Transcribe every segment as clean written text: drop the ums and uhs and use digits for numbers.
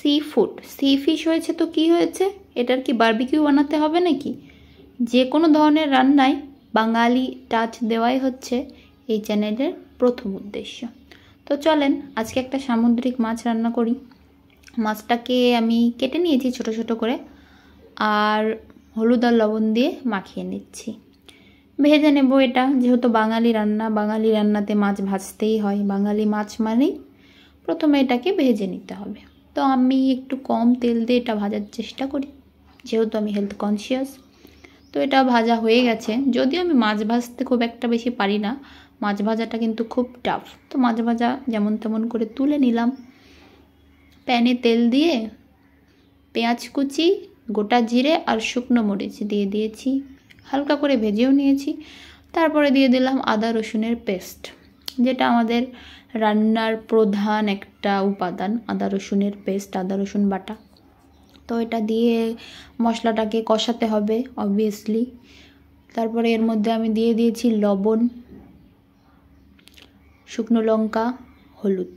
Sea food, C fish হয়েছে তো কি হয়েছে, এটার কি বারবিকিউ বানাতে হবে নাকি? যে কোনো ধরনের রান্নায় বাঙালি টাচ দেওয়াই হচ্ছে এই চ্যানেলের প্রথম উদ্দেশ্য। তো চলেন আজকে একটা সামুদ্রিক মাছ রান্না করি। মাছটাকে আমি কেটে নিয়েছি ছোট ছোট করে, আর হলুদ আর লবণ দিয়ে মাখিয়ে নিচ্ছি। ভেজে নেব এটা, যেহেতু বাঙালি রান্না, বাঙালি রান্নাতে মাছ ভাজতেই হয়, বাঙালি মাছ মানেই প্রথমে এটাকে ভেজে নিতে হবে। তো আমি একটু কম তেল দিয়ে এটা ভাজার চেষ্টা করি, যেহেতু আমি হেলথ কনসিয়াস। তো এটা ভাজা হয়ে গেছে, যদিও আমি মাছ ভাজতে খুব একটা বেশি পারি না, মাছ ভাজাটা কিন্তু খুব টাফ। তো মাছ ভাজা যেমন তেমন করে তুলে নিলাম। প্যানে তেল দিয়ে পেঁয়াজ কুচি, গোটা জিরে আর শুকনো মরিচ দিয়ে দিয়েছি, হালকা করে ভেজেও নিয়েছি। তারপরে দিয়ে দিলাম আদা রসুনের পেস্ট, যেটা আমাদের রান্নার প্রধান একটা উপাদান, আদা রসুনের পেস্ট, আদা রসুন বাটা। তো এটা দিয়ে মশলাটাকে কষাতে হবে অবভিয়াসলি। তারপরে এর মধ্যে আমি দিয়ে দিয়েছি লবণ, শুকনো লঙ্কা, হলুদ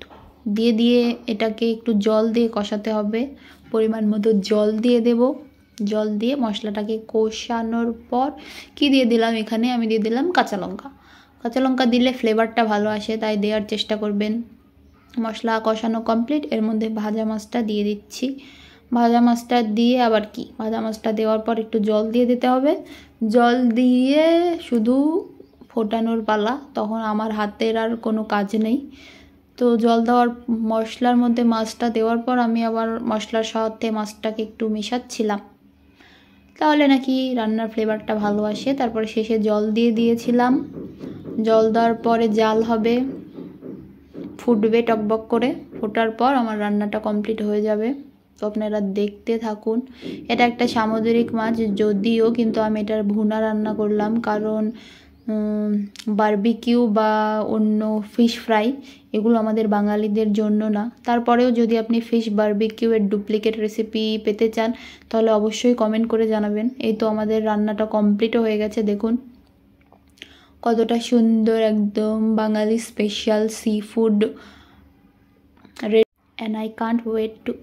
দিয়ে এটাকে একটু জল দিয়ে কষাতে হবে। পরিমাণ মতো জল দিয়ে দেব। জল দিয়ে মশলাটাকে কষানোর পর কি দিয়ে দিলাম এখানে, আমি দিয়ে দিলাম কাঁচা লঙ্কা। কাঁচা লঙ্কা দিলে ফ্লেভারটা ভালো আসে, তাই দেওয়ার চেষ্টা করবেন। মশলা কষানো কমপ্লিট, এর মধ্যে ভাজা মাছটা দিয়ে দিচ্ছি। ভাজা মাছটা দিয়ে আবার কি, ভাজা মাছটা দেওয়ার পর একটু জল দিয়ে দিতে হবে। জল দিয়ে শুধু ফোটানোর পালা, তখন আমার হাতের আর কোনো কাজ নেই। তো জল দেওয়ার, মশলার মধ্যে মাছটা দেওয়ার পর আমি আবার মশলার সাথে মাছটাকে একটু মেশাচ্ছিলাম, তাহলে নাকি রান্নার ফ্লেভারটা ভালো আসে। তারপরে শেষে জল দিয়ে দিয়েছিলাম। জল দেওয়ার পরে জাল হবে, ফুটবে টকবক করে। ফোটার পর আমার রান্নাটা কমপ্লিট হয়ে যাবে। তো আপনারা দেখতে থাকুন। এটা একটা সামুদ্রিক মাছ যদিও, কিন্তু আমি এটার ভুনা রান্না করলাম, কারণ বারবিকিউ বা অন্য ফিশ ফ্রাই এগুলো আমাদের বাঙালিদের জন্য না। তারপরেও যদি আপনি ফিশ বারবিকিউ এর ডুপ্লিকেট রেসিপি পেতে চান, তাহলে অবশ্যই কমেন্ট করে জানাবেন। এই তো আমাদের রান্নাটা কমপ্লিটও হয়ে গেছে, দেখুন কতটা সুন্দর, একদম বাঙালি special seafood, and I can't wait to